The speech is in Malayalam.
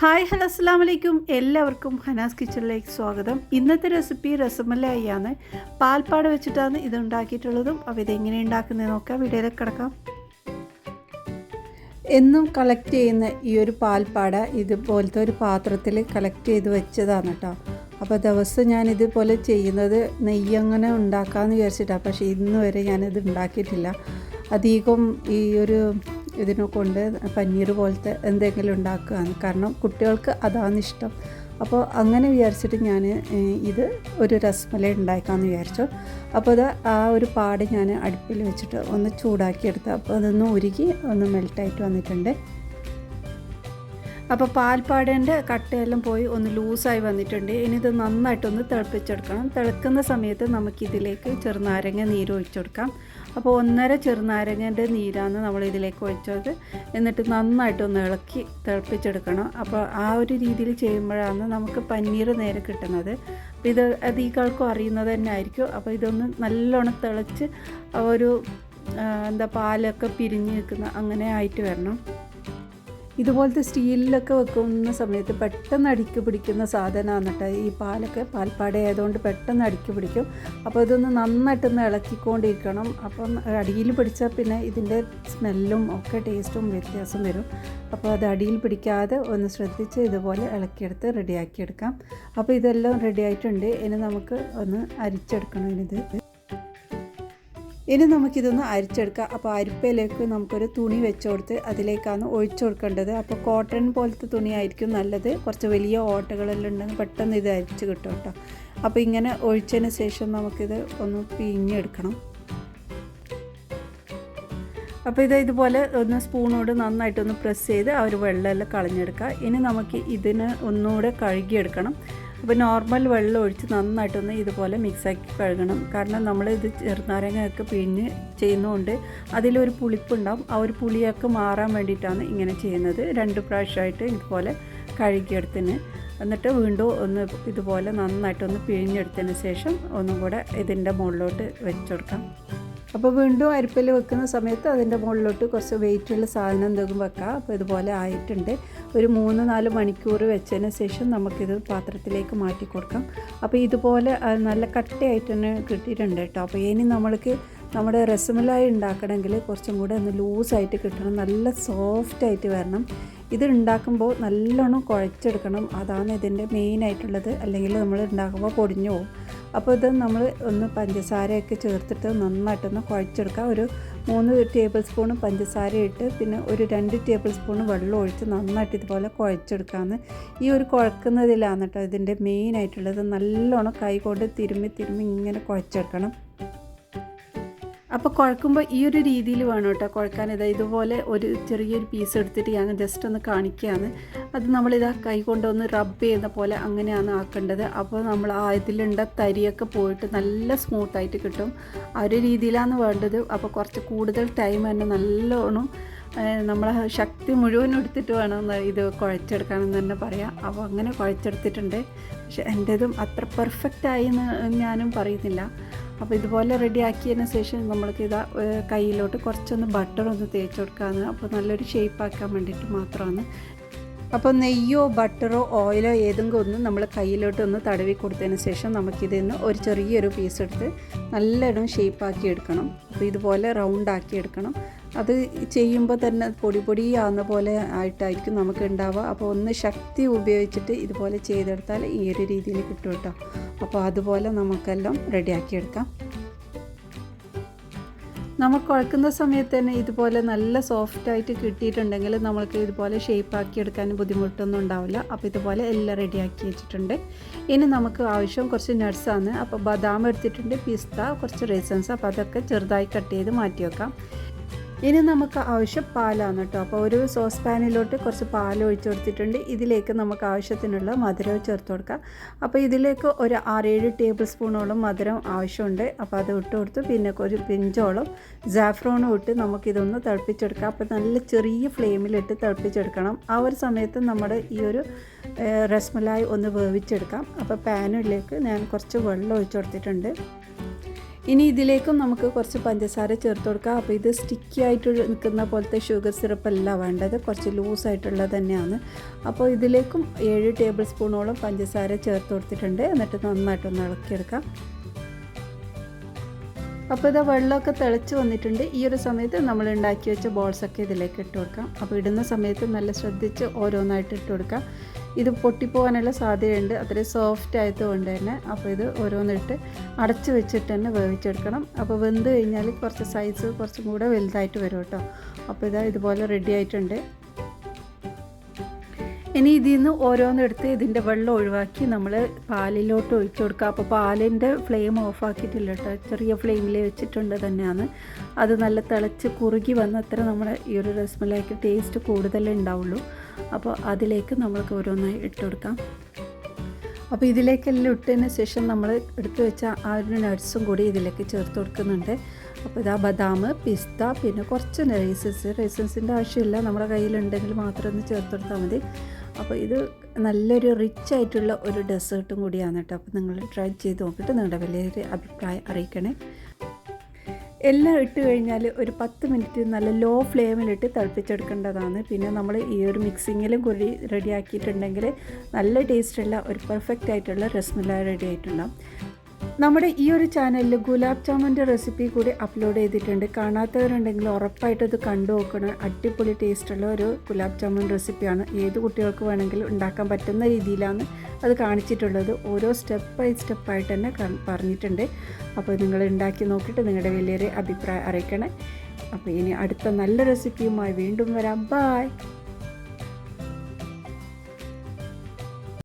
ഹായ് ഹലോ അസ്സലാമു അലൈക്കും. എല്ലാവർക്കും ഹനാസ് കിച്ചണിലേക്ക് സ്വാഗതം. ഇന്നത്തെ റെസിപ്പി രസമലയാണ്. പാൽപ്പാട വെച്ചിട്ടാണ് ഇത് ഉണ്ടാക്കിയിട്ടുള്ളതും. അപ്പോൾ ഇതെങ്ങനെ ഉണ്ടാക്കുന്നത് നോക്കാം. വീഡിയോയിലേക്ക് കിടക്കാം. എന്നും കളക്ട് ചെയ്യുന്ന ഈ ഒരു പാൽപ്പാട ഇതുപോലത്തെ ഒരു പാത്രത്തിൽ കളക്ട് ചെയ്ത് വെച്ചതാണ് കേട്ടോ. അപ്പോൾ ദിവസം ഞാനിതുപോലെ ചെയ്യുന്നത് നെയ്യങ്ങനെ ഉണ്ടാക്കാമെന്ന് വിചാരിച്ചിട്ടാണ്. പക്ഷേ ഇന്ന് വരെ ഞാനിത് ഉണ്ടാക്കിയിട്ടില്ല. അധികം ഈ ഒരു ഇതിനെ കൊണ്ട് പനീർ പോലത്തെ എന്തെങ്കിലും ഉണ്ടാക്കുകയാണ്. കാരണം കുട്ടികൾക്ക് അതാണ് ഇഷ്ടം. അപ്പോൾ അങ്ങനെ വിചാരിച്ചിട്ട് ഞാൻ ഇത് ഒരു രസമല ഉണ്ടാക്കാമെന്ന് വിചാരിച്ചു. അപ്പോൾ അത് ആ ഒരു പാട് ഞാൻ അടുപ്പിൽ വെച്ചിട്ട് ഒന്ന് ചൂടാക്കിയെടുത്തു. അപ്പോൾ അതൊന്ന് ഉരുകി ഒന്ന് മെൽറ്റായിട്ട് വന്നിട്ടുണ്ട്. അപ്പോൾ പാൽപ്പാടേൻ്റെ കട്ടയെല്ലാം പോയി ഒന്ന് ലൂസായി വന്നിട്ടുണ്ട്. ഇനി ഇത് നന്നായിട്ടൊന്ന് തിളപ്പിച്ചെടുക്കണം. തിളക്കുന്ന സമയത്ത് നമുക്കിതിലേക്ക് ചെറുനാരങ്ങ നീര് ഒഴിച്ചെടുക്കാം. അപ്പോൾ 1.5 ചെറുനാരങ്ങൻ്റെ നീരാണ് നമ്മളിതിലേക്ക് ഒഴിച്ചത്. എന്നിട്ട് നന്നായിട്ടൊന്ന് ഇളക്കി തിളപ്പിച്ചെടുക്കണം. അപ്പോൾ ആ ഒരു രീതിയിൽ ചെയ്യുമ്പോഴാണ് നമുക്ക് പനീർ നേരെ കിട്ടുന്നത്. അപ്പോൾ ഇത് അധികൾക്കും അറിയുന്നത് തന്നെ ആയിരിക്കും. അപ്പോൾ ഇതൊന്ന് നല്ലോണം തിളച്ച് ഒരു പാലൊക്കെ പിരിഞ്ഞ് നിൽക്കുന്ന അങ്ങനെ ആയിട്ട് വരണം. ഇതുപോലത്തെ സ്റ്റീലിലൊക്കെ വെക്കുന്ന സമയത്ത് പെട്ടെന്ന് അടുക്കി പിടിക്കുന്ന സാധനമാണ് കേട്ടോ ഈ പാലൊക്കെ. പാൽപ്പാട ആയതുകൊണ്ട് പെട്ടെന്ന് അടുക്കി പിടിക്കും. അപ്പോൾ ഇതൊന്ന് നന്നായിട്ടൊന്ന് ഇളക്കിക്കൊണ്ടിരിക്കണം. അപ്പം അടിയിൽ പിടിച്ചാൽ പിന്നെ ഇതിൻ്റെ സ്മെല്ലും ഒക്കെ ടേസ്റ്റും വ്യത്യാസം വരും. അപ്പോൾ അത് അടിയിൽ പിടിക്കാതെ ഒന്ന് ശ്രദ്ധിച്ച് ഇതുപോലെ ഇളക്കിയെടുത്ത് റെഡിയാക്കിയെടുക്കാം. അപ്പോൾ ഇതെല്ലാം റെഡി ആയിട്ടുണ്ട്. ഇനി നമുക്ക് ഒന്ന് അരിച്ചെടുക്കണം. ഇനി നമുക്കിതൊന്ന് അരിച്ചെടുക്കാം. അപ്പോൾ അരിപ്പയിലേക്ക് നമുക്കൊരു തുണി വെച്ച് കൊടുത്ത് അതിലേക്കാണ് ഒഴിച്ചു കൊടുക്കേണ്ടത്. അപ്പോൾ കോട്ടൺ പോലത്തെ തുണിയായിരിക്കും നല്ലത്. കുറച്ച് വലിയ ഓട്ടകളെല്ലാം ഉണ്ടെങ്കിൽ പെട്ടെന്ന് ഇത് അരിച്ച് കിട്ടും കേട്ടോ. അപ്പോൾ ഇങ്ങനെ ഒഴിച്ചതിന് ശേഷം നമുക്കിത് ഒന്ന് പിഴിഞ്ഞെടുക്കണം. അപ്പോൾ ഇതുപോലെ ഒന്ന് സ്പൂണോട് നന്നായിട്ടൊന്ന് പ്രസ് ചെയ്ത് ആ ഒരു വെള്ളമെല്ലാം കളഞ്ഞെടുക്കുക. ഇനി നമുക്ക് ഇതിന് ഒന്നുകൂടെ കഴുകിയെടുക്കണം. അപ്പോൾ നോർമൽ വെള്ളം ഒഴിച്ച് നന്നായിട്ടൊന്ന് ഇതുപോലെ മിക്സാക്കി കഴുകണം. കാരണം നമ്മൾ ഇത് ചെറുനാരങ്ങയൊക്കെ പിഴിഞ്ഞ് ചെയ്യുന്നതുകൊണ്ട് അതിലൊരു പുളിപ്പുണ്ടാവും. ആ ഒരു പുളിയൊക്കെ മാറാൻ വേണ്ടിയിട്ടാണ് ഇങ്ങനെ ചെയ്യുന്നത്. 2 പ്രാവശ്യമായിട്ട് ഇതുപോലെ കഴുകിയെടുത്തിന്. എന്നിട്ട് വീണ്ടും ഒന്ന് ഇതുപോലെ നന്നായിട്ടൊന്ന് പിഴിഞ്ഞെടുത്തതിന് ശേഷം ഒന്നും കൂടെ ഇതിൻ്റെ മുകളിലോട്ട് വെച്ചുകൊടുക്കാം. അപ്പോൾ വീണ്ടും അരിപ്പയിൽ വെക്കുന്ന സമയത്ത് അതിൻ്റെ മുകളിലോട്ട് കുറച്ച് വെയിറ്റുള്ള സാധനം എന്തെങ്കിലും വെക്കാം. അപ്പോൾ ഇതുപോലെ ആയിട്ടുണ്ട്. ഒരു 3-4 മണിക്കൂർ വെച്ചതിന് ശേഷം നമുക്കിത് പാത്രത്തിലേക്ക് മാറ്റി കൊടുക്കാം. അപ്പോൾ ഇതുപോലെ നല്ല കട്ടയായിട്ട് തന്നെ കിട്ടിയിട്ടുണ്ട് കേട്ടോ. അപ്പോൾ ഇനി നമ്മുടെ രസമലായി ഉണ്ടാക്കണമെങ്കിൽ കുറച്ചും കൂടെ ഒന്ന് ലൂസായിട്ട് കിട്ടണം. നല്ല സോഫ്റ്റായിട്ട് വരണം. ഇത് ഉണ്ടാക്കുമ്പോൾ നല്ലോണം കുഴച്ചെടുക്കണം. അതാണ് ഇതിൻ്റെ മെയിനായിട്ടുള്ളത്. അല്ലെങ്കിൽ നമ്മൾ ഉണ്ടാക്കുമ്പോൾ പൊടിഞ്ഞു പോകും. അപ്പോൾ ഇത് നമ്മൾ ഒന്ന് പഞ്ചസാരയൊക്കെ ചേർത്തിട്ട് നന്നായിട്ടൊന്ന് കുഴച്ചെടുക്കുക. ഒരു 3 ടേബിൾ സ്പൂൺ പഞ്ചസാര ഇട്ട് പിന്നെ ഒരു 2 ടേബിൾ സ്പൂൺ വെള്ളം ഒഴിച്ച് നന്നായിട്ട് ഇതുപോലെ കുഴച്ചെടുക്കാമെന്ന്. ഈ ഒരു കുഴക്കുന്നതിലാണ് കേട്ടോ ഇതിൻ്റെ മെയിനായിട്ടുള്ളത്. നല്ലോണം കൈ കൊണ്ട് തിരുമ്മി ഇങ്ങനെ കുഴച്ചെടുക്കണം. അപ്പോൾ കുഴക്കുമ്പോൾ ഈ ഒരു രീതിയിൽ വേണം കേട്ടോ കുഴക്കാൻ. ഇതുപോലെ ഒരു ചെറിയൊരു പീസ് എടുത്തിട്ട് ഞാൻ ജസ്റ്റ് ഒന്ന് കാണിക്കുകയാണ്. അത് നമ്മളിതാ കൈ കൊണ്ടൊന്ന് റബ്ബ് ചെയ്യുന്ന പോലെ അങ്ങനെയാണ് ആക്കേണ്ടത്. അപ്പോൾ നമ്മൾ ഇതിലുണ്ട തരിയൊക്കെ പോയിട്ട് നല്ല സ്മൂത്തായിട്ട് കിട്ടും. ആ ഒരു രീതിയിലാണ് വേണ്ടത്. അപ്പോൾ കുറച്ച് കൂടുതൽ ടൈം തന്നെ നല്ലോണം നമ്മളെ ശക്തി മുഴുവൻ എടുത്തിട്ട് വേണം ഇത് കുഴച്ചെടുക്കാനെന്ന് തന്നെ പറയാം. അപ്പോൾ അങ്ങനെ കുഴച്ചെടുത്തിട്ടുണ്ട്. പക്ഷെ എൻ്റേതും അത്ര പെർഫെക്റ്റായി എന്ന് ഞാനും പറയുന്നില്ല. അപ്പോൾ ഇതുപോലെ റെഡിയാക്കിയതിന് ശേഷം നമ്മൾക്ക് കയ്യിലോട്ട് കുറച്ചൊന്ന് ബട്ടറൊന്ന് തേച്ച് കൊടുക്കാമെന്ന്. അപ്പോൾ നല്ലൊരു ഷേപ്പാക്കാൻ വേണ്ടിയിട്ട് മാത്രമാണ്. അപ്പോൾ നെയ്യോ ബട്ടറോ ഓയിലോ ഏതെങ്കിലും ഒന്ന് നമ്മൾ കയ്യിലോട്ടൊന്ന് തടവി കൊടുത്തതിന് ശേഷം നമുക്കിതിന്ന് ഒരു ചെറിയൊരു പീസ് എടുത്ത് നല്ലോണം ഷേപ്പാക്കി എടുക്കണം. അപ്പോൾ ഇതുപോലെ റൗണ്ടാക്കി എടുക്കണം. അത് ചെയ്യുമ്പോൾ തന്നെ പൊടിയാവുന്ന പോലെ ആയിട്ടായിരിക്കും നമുക്ക് ഉണ്ടാവുക. അപ്പോൾ ഒന്ന് ശക്തി ഉപയോഗിച്ചിട്ട് ഇതുപോലെ ചെയ്തെടുത്താൽ ഈ ഒരു രീതിയിൽ കിട്ടും കേട്ടോ. അപ്പോൾ അതുപോലെ നമുക്കെല്ലാം റെഡിയാക്കിയെടുക്കാം. നമുക്ക് കുഴക്കുന്ന സമയത്ത് തന്നെ ഇതുപോലെ നല്ല സോഫ്റ്റായിട്ട് കിട്ടിയിട്ടുണ്ടെങ്കിൽ നമ്മൾക്ക് ഇതുപോലെ ഷേപ്പാക്കി എടുക്കാൻ ബുദ്ധിമുട്ടൊന്നും ഉണ്ടാവില്ല. അപ്പോൾ ഇതുപോലെ എല്ലാം റെഡിയാക്കി വെച്ചിട്ടുണ്ട്. ഇനി നമുക്ക് ആവശ്യം കുറച്ച് നട്ട്സാണ്. അപ്പോൾ ബദാം എടുത്തിട്ടുണ്ട്, പിസ്ത, കുറച്ച് റേസൻസ്. അപ്പോൾ അതൊക്കെ ചെറുതായി കട്ട് ചെയ്ത് മാറ്റി വെക്കാം. ഇനി നമുക്ക് ആവശ്യം പാലാണ് കേട്ടോ. അപ്പോൾ ഒരു സോസ് പാനിലോട്ട് കുറച്ച് പാൽ ഒഴിച്ച് കൊടുത്തിട്ടുണ്ട്. ഇതിലേക്ക് നമുക്ക് ആവശ്യത്തിനുള്ള മധുരം ചേർത്ത് കൊടുക്കാം. അപ്പോൾ ഇതിലേക്ക് ഒരു 6-7 ടേബിൾ സ്പൂണോളം മധുരം ആവശ്യമുണ്ട്. അപ്പോൾ അത് ഇട്ട് കൊടുത്ത് പിന്നെ ഒരു പിഞ്ചോളം ജാഫ്രോണും ഇട്ട് നമുക്കിതൊന്ന് തിളപ്പിച്ചെടുക്കാം. അപ്പോൾ നല്ല ചെറിയ ഫ്ലെയിമിലിട്ട് തിളപ്പിച്ചെടുക്കണം. ആ ഒരു സമയത്ത് നമ്മുടെ ഈ ഒരു രസമലായി ഒന്ന് വേവിച്ചെടുക്കാം. അപ്പോൾ പാനിലേക്ക് ഞാൻ കുറച്ച് വെള്ളം ഒഴിച്ച് കൊടുത്തിട്ടുണ്ട്. ഇനി ഇതിലേക്കും നമുക്ക് കുറച്ച് പഞ്ചസാര ചേർത്ത് കൊടുക്കാം. അപ്പോൾ ഇത് സ്റ്റിക്കി ആയിട്ട് നിൽക്കുന്ന പോലത്തെ ഷുഗർ സിറപ്പല്ല വേണ്ടത്, കുറച്ച് ലൂസായിട്ടുള്ളത് തന്നെയാണ്. അപ്പോൾ ഇതിലേക്കും 7 ടേബിൾ സ്പൂണോളം പഞ്ചസാര ചേർത്ത് കൊടുത്തിട്ടുണ്ട്. എന്നിട്ട് നന്നായിട്ടൊന്ന് ഇളക്കിയെടുക്കാം. അപ്പോൾ ഇത് വെള്ളമൊക്കെ തിളച്ച് വന്നിട്ടുണ്ട്. ഈ ഒരു സമയത്ത് നമ്മൾ ഉണ്ടാക്കി വെച്ച ബോൾസൊക്കെ ഇതിലേക്ക് ഇട്ട് കൊടുക്കാം. അപ്പോൾ ഇടുന്ന സമയത്ത് നല്ല ശ്രദ്ധിച്ച് ഓരോന്നായിട്ട് ഇട്ട് കൊടുക്കാം. ഇത് പൊട്ടിപ്പോകാനുള്ള സാധ്യതയുണ്ട്, അത്രയും സോഫ്റ്റ് ആയതുകൊണ്ട് തന്നെ. അപ്പോൾ ഇത് ഓരോന്നിട്ട് അടച്ച് വെച്ചിട്ട് തന്നെ വേവിച്ചെടുക്കണം. അപ്പോൾ വെന്ത് കഴിഞ്ഞാൽ കുറച്ച് സൈസ് കുറച്ചും കൂടെ വലുതായിട്ട് വരും കേട്ടോ. അപ്പോൾ ഇതുപോലെ റെഡി ആയിട്ടുണ്ട്. ഇനി ഇതിൽ നിന്ന് ഓരോന്നെടുത്ത് ഇതിൻ്റെ വെള്ളം ഒഴിവാക്കി നമ്മൾ പാലിലോട്ട് ഒഴിച്ചു കൊടുക്കുക. അപ്പോൾ പാലിൻ്റെ ഫ്ലെയിം ഓഫാക്കിയിട്ടില്ല കേട്ടോ, ചെറിയ ഫ്ലെയിമിൽ വെച്ചിട്ടുണ്ട് തന്നെയാണ്. അത് നല്ല തിളച്ച് കുറുകി വന്നത്ര നമ്മുടെ ഈ ഒരു രസ്മലായിക്ക് ടേസ്റ്റ് കൂടുതലേ ഉണ്ടാവുള്ളൂ. അപ്പോൾ അതിലേക്ക് നമ്മൾക്ക് ഓരോന്നായി ഇട്ട് കൊടുക്കാം. അപ്പോൾ ഇതിലേക്കെല്ലാം ഇട്ടതിന് ശേഷം നമ്മൾ എടുത്ത് വെച്ച ആ ഒരു നട്ട്സും കൂടി ഇതിലേക്ക് ചേർത്ത് കൊടുക്കുന്നുണ്ട്. അപ്പോൾ ഇതാ ബദാം, പിസ്ത, പിന്നെ കുറച്ച് റൈസൻസിൻ്റെ ആവശ്യമില്ല, നമ്മുടെ കയ്യിലുണ്ടെങ്കിൽ മാത്രം ഒന്ന് ചേർത്ത് കൊടുത്താൽ മതി. അപ്പോൾ ഇത് നല്ലൊരു റിച്ച് ആയിട്ടുള്ള ഒരു ഡെസേർട്ടും കൂടിയാണ് കേട്ടോ. അപ്പോൾ നിങ്ങൾ ട്രൈ ചെയ്ത് നോക്കിയിട്ട് നിങ്ങളുടെ വലിയൊരു അഭിപ്രായം അറിയിക്കണേ. എല്ലാം ഇട്ട് കഴിഞ്ഞാൽ ഒരു 10 മിനിറ്റ് നല്ല ലോ ഫ്ലെയിമിലിട്ട് തിളപ്പിച്ചെടുക്കേണ്ടതാണ്. പിന്നെ നമ്മൾ ഈ ഒരു മിക്സിങ്ങിലും കൂടി റെഡിയാക്കിയിട്ടുണ്ടെങ്കിൽ നല്ല ടേസ്റ്റുള്ള ഒരു പെർഫെക്റ്റ് ആയിട്ടുള്ള രസ്മലായി റെഡി ആയിട്ടുണ്ടാകും. നമ്മുടെ ഈ ഒരു ചാനലിൽ ഗുലാബ് ജാമുൻ്റെ റെസിപ്പി കൂടി അപ്ലോഡ് ചെയ്തിട്ടുണ്ട്. കാണാത്തവരുണ്ടെങ്കിൽ ഉറപ്പായിട്ട് ഇത് കണ്ടു നോക്കണം. അടിപൊളി ടേസ്റ്റുള്ള ഒരു ഗുലാബ് ജാമുൻ റെസിപ്പിയാണ്. ഏത് കുട്ടികൾക്ക് വേണമെങ്കിലും ഉണ്ടാക്കാൻ പറ്റുന്ന രീതിയിലാണ് അത് കാണിച്ചിട്ടുള്ളത്. ഓരോ സ്റ്റെപ്പ് ബൈ സ്റ്റെപ്പായിട്ട് തന്നെ പറഞ്ഞിട്ടുണ്ട്. അപ്പോൾ നിങ്ങൾ ഉണ്ടാക്കി നോക്കിയിട്ട് നിങ്ങളുടെ വലിയൊരു അഭിപ്രായം അറിയിക്കണേ. അപ്പോൾ ഇനി അടുത്ത നല്ല റെസിപ്പിയുമായി വീണ്ടും വരാം. ബൈ.